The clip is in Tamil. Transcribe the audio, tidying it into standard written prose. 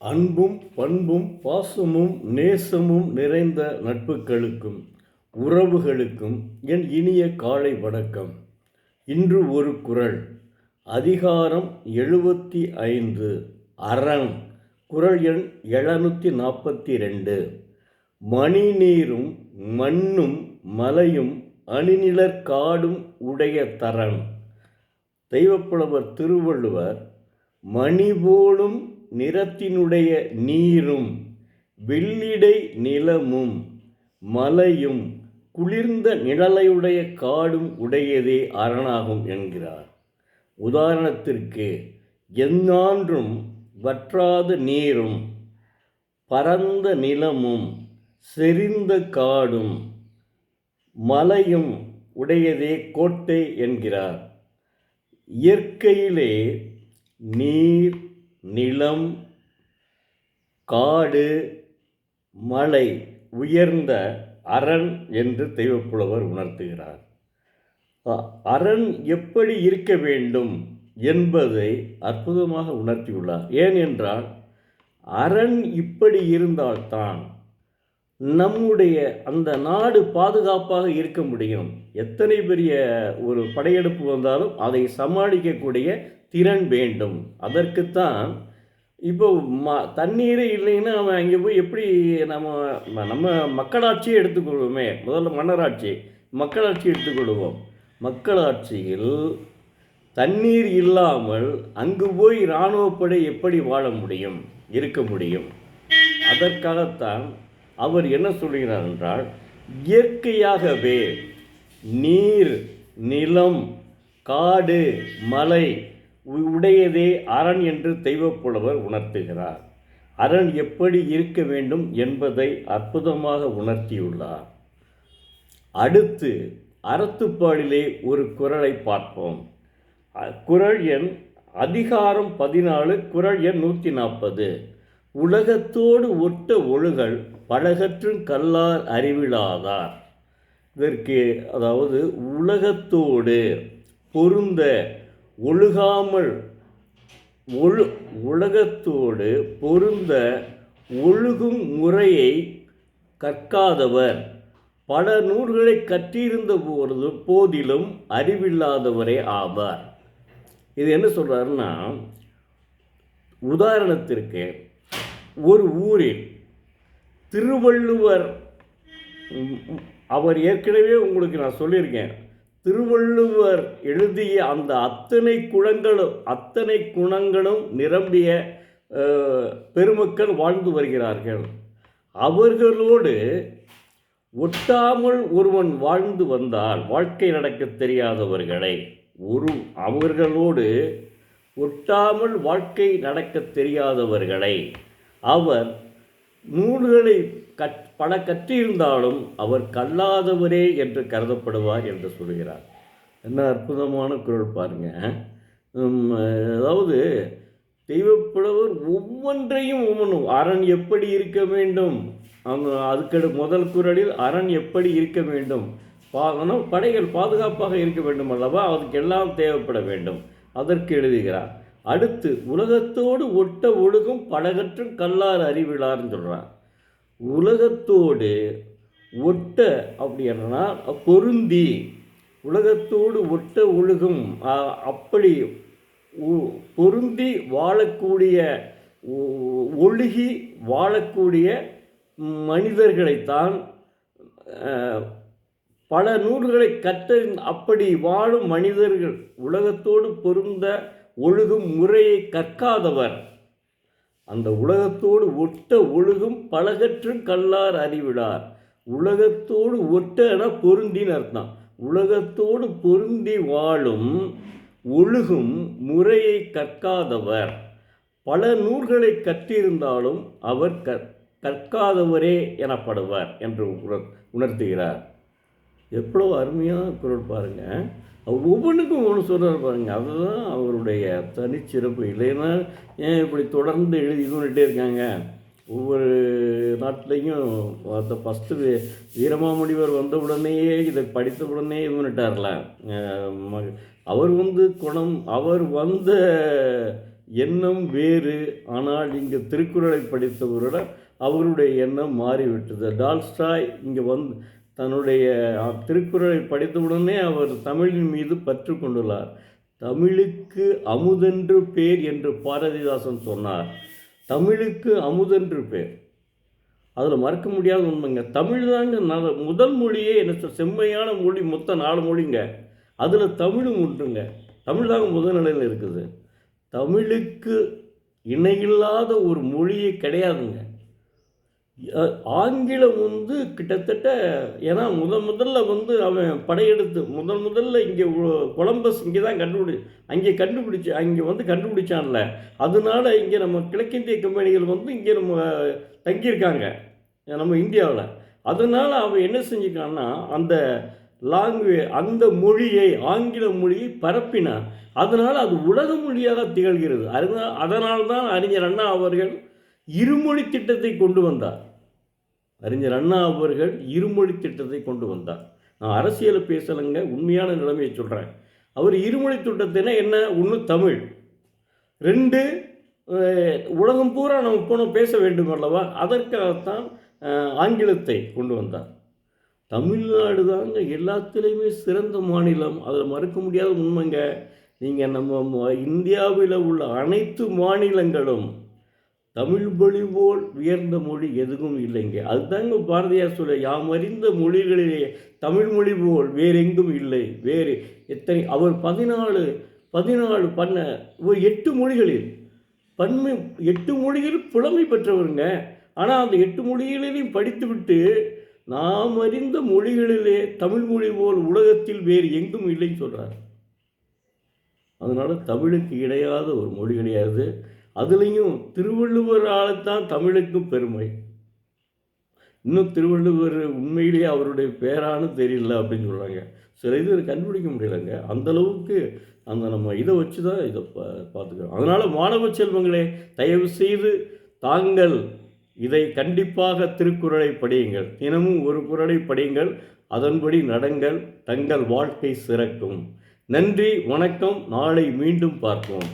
அன்பும் பண்பும் பாசமும் நேசமும் நிறைந்த நட்புகளுக்கும் உறவுகளுக்கும் என் இனிய காலை வணக்கம். இன்று ஒரு குறள். அதிகாரம் 75, அரண். குறள் எண் 742. மணி நீரும் மண்ணும் மலையும் அணிநிலர் காடும் உடைய தரண். தெய்வப்புலவர் திருவள்ளுவர் மணி போலும் நிறத்தினுடைய நீரும் வெள்ளிடை நிலமும் மலையும் குளிர்ந்த நிழலையுடைய காடும் உடையதே அரணாகும் என்கிறார். உதாரணத்திற்கு, எந்நான்றும் வற்றாத நீரும் பரந்த நிலமும் செறிந்த காடும் மலையும் உடையதே கோட்டை என்கிறார். இயற்கையிலே நீர், நிலம், காடு, மலை உயர்ந்த அரண் என்று தெய்வப்புலவர் உணர்த்துகிறார். அரண் எப்படி இருக்க வேண்டும் என்பதை அற்புதமாக உணர்த்தியுள்ளார். ஏனென்றால் அரண் இப்படி இருந்தால்தான் நம்முடைய அந்த நாடு பாதுகாப்பாக இருக்க முடியும். எத்தனை பெரிய ஒரு படையெடுப்பு வந்தாலும் அதை சமாளிக்கக்கூடிய திறன் வேண்டும். அதற்குத்தான் இப்போ தண்ணீரே இல்லைன்னா அவன் அங்கே போய் எப்படி நம்ம மக்களாட்சியை எடுத்துக்கொள்வோமே. முதல்ல மன்னராட்சி, மக்களாட்சி எடுத்துக்கொள்வோம். மக்களாட்சியில் தண்ணீர் இல்லாமல் அங்கு போய் இராணுவப்படை எப்படி வாழ முடியும், இருக்க முடியும்? அதற்காகத்தான் அவர் என்ன சொல்கிறார் என்றால், இயற்கையாகவே நீர், நிலம், காடு, மலை உடையதே அரண் என்று தெய்வப்புலவர் உணர்த்துகிறார். அரண் எப்படி இருக்க வேண்டும் என்பதை அற்புதமாக உணர்த்தியுள்ளார். அடுத்து அறத்துப்பாலிலே ஒரு குறளை பார்ப்போம். குறள் எண் அதிகாரம் 14, குறள் எண் 140. உலகத்தோடு ஒட்ட ஒழுகல் பலகற்றும் கல்லார் அறிவிலாதார். இதற்கு அதாவது உலகத்தோடு பொருந்த ஒழுகாமல் உலகத்தோடு பொருந்த ஒழுகும் முறையை கற்காதவர் பல நூல்களை கற்றிருந்த போதிலும் அறிவில்லாதவரே ஆவார். இது என்ன சொல்கிறாருன்னா, உதாரணத்திற்கு ஒரு ஊரில் திருவள்ளுவர், அவர் ஏற்கனவே உங்களுக்கு நான் சொல்லியிருக்கேன், திருவள்ளுவர் எழுதிய அந்த அத்தனை குணங்களும் நிரம்பிய பெருமக்கள் வாழ்ந்து வருகிறார்கள். அவர்களோடு ஒட்டாமல் ஒருவன் வாழ்ந்து வந்தால், வாழ்க்கை நடக்க தெரியாதவர்களை அவர்களோடு ஒட்டாமல் வாழ்க்கை நடக்க தெரியாதவர்களை அவர் நூல்களை பல கற்றிருந்தாலும் அவர் கல்லாதவரே என்று கருதப்படுவார் என்று சொல்கிறார். என்ன அற்புதமான குறள் பாருங்க. அதாவது தெய்வப்புலவர் ஒவ்வொன்றையும் அரண் எப்படி இருக்க வேண்டும், அதுக்கு முதல் குறளில் அரண் எப்படி இருக்க வேண்டும், படைகள் பாதுகாப்பாக இருக்க வேண்டும் அல்லவா, அதுக்கு எல்லாம் தேவைப்பட வேண்டும், அதற்கு எழுதுகிறார். அடுத்து உலகத்தோடு ஒட்ட ஒழுகும் பலகற்றும் கல்லார் அறிவிலார்னு சொல்கிறார். உலகத்தோடு ஒட்ட அப்படின்னா பொருந்தி, உலகத்தோடு ஒட்ட ஒழுகும் அப்படி பொருந்தி வாழக்கூடிய, ஒழுகி வாழக்கூடிய மனிதர்களைத்தான், பல நூல்களை கற்ற அப்படி வாழும் மனிதர்கள், உலகத்தோடு பொருந்த ஒழுகும் முறையை கற்காதவர், அந்த உலகத்தோடு ஒட்ட ஒழுகும் பலகற்றும் கல்லார் அறிவிலார். உலகத்தோடு ஒட்ட பொருந்தின்னு அர்த்தம். உலகத்தோடு பொருந்தி வாழும் ஒழுகும் முறையை கற்காதவர் பல நூல்களை கற்றிருந்தாலும் அவர் கற்காதவரே எனப்படுவார் என்று உணர்த்துகிறார். எவ்வளோ அருமையான குறள் பாருங்கள். அவர் ஒவ்வொன்றுக்கும் ஒன்று சொல்கிறார் பாருங்கள். அதுதான் அவருடைய தனிச்சிறப்பு. இல்லைன்னா ஏன் இப்படி தொடர்ந்து எழுதி கொண்டுகிட்டே இருக்காங்க. ஒவ்வொரு நாட்டிலையும் அந்த ஃபஸ்ட்டு வீரமாமுனிவர் வந்த உடனேயே இதை படித்த உடனே இது பண்ணிட்டார்ல. அவர் குணம், அவர் வந்த எண்ணம் வேறு. ஆனால் இங்கே திருக்குறளை படித்தவருடன் அவருடைய எண்ணம் மாறிவிட்டது. டால்ஸ்டாய் இங்கே தன்னுடைய திருக்குறளை படித்தவுடனே அவர் தமிழின் மீது பற்று கொண்டுள்ளார். தமிழுக்கு அமுதென்று பேர் என்று பாரதிதாசன் சொன்னார். தமிழுக்கு அமுதென்று பேர், அதில் மறக்க முடியாத உண்மைங்க. தமிழ் தாங்க முதல் மொழியே என்ன, செம்மையான மொழி, மொத்த 4 மொழிங்க, அதில் தமிழும் உண்டுங்க. தமிழ் தாங்க முதல் நிலையில் இருக்குது. தமிழுக்கு இணையில்லாத ஒரு மொழியே கிடையாதுங்க. ஆங்கிலம் கிட்டத்தட்ட, ஏன்னா முதல்ல அவன் படையெடுத்து முதல்ல இங்கே கொலம்பஸ் இங்கே தான் அங்கே கண்டுபிடிச்சான்ல. அதனால இங்கே நம்ம கிழக்கிந்திய கம்பெனிகள் இங்கே நம்ம தங்கியிருக்காங்க நம்ம இந்தியாவில். அதனால அவன் என்ன செஞ்சுக்கான்னா அந்த அந்த மொழியை, ஆங்கில மொழியை பரப்பினான். அதனால் அது உலக மொழியாக திகழ்கிறது. அதனால்தான் அறிஞர் அண்ணா அவர்கள் இருமொழி திட்டத்தை கொண்டு வந்தார். இருமொழி திட்டத்தை கொண்டு வந்தார். நான் அரசியலை பேசலைங்க, உண்மையான நிலைமையை சொல்கிறேன். அவர் இருமொழி திட்டத்தினா என்ன, 1 தமிழ், 2 உலகம் பூரா நம்ம பேச வேண்டும் அல்லவா, அதற்காகத்தான் ஆங்கிலத்தை கொண்டு வந்தார். தமிழ்நாடு தாங்க எல்லாத்துலேயுமே சிறந்த மாநிலம், அதில் மறுக்க முடியாத உண்மைங்க. நீங்கள் நம்ம இந்தியாவில் உள்ள அனைத்து மாநிலங்களும் தமிழ் மொழி போல் உயர்ந்த மொழி எதுவும் இல்லைங்க. அதுதாங்க பாரதியார் சொல்ல, யாம் அறிந்த மொழிகளிலே தமிழ் மொழி போல் வேறெங்கும் இல்லை. வேறு எத்தனை அவர் 14 பண்ண ஒரு 8 மொழிகளில் 8 மொழிகளில் புலமை பெற்றவருங்க. ஆனால் அந்த 8 மொழிகளிலையும் படித்துவிட்டு நாம் அறிந்த மொழிகளிலே தமிழ் மொழி போல் உலகத்தில் வேறு எங்கும் இல்லைன்னு சொல்கிறார். அதனால் தமிழுக்கு இடையாத ஒரு மொழி கிடையாது. அதுலேயும் திருவள்ளுவரால் தான் தமிழுக்கும் பெருமை. இன்னும் திருவள்ளுவர் உண்மையிலேயே அவருடைய பேரானு தெரியல அப்படின்னு சொல்கிறாங்க. சில இது கண்டுபிடிக்க முடியலைங்க. அந்தளவுக்கு நம்ம இதை வச்சு தான் இதை பார்த்துக்கிறோம். அதனால் மாணவ செல்வங்களே, தயவு செய்து தாங்கள் இதை கண்டிப்பாக திருக்குறளை படியுங்கள். தினமும் ஒரு குறளை படியுங்கள், அதன்படி நடங்கள், தங்கள் வாழ்க்கை சிறக்கும். நன்றி, வணக்கம். நாளை மீண்டும் பார்ப்போம்.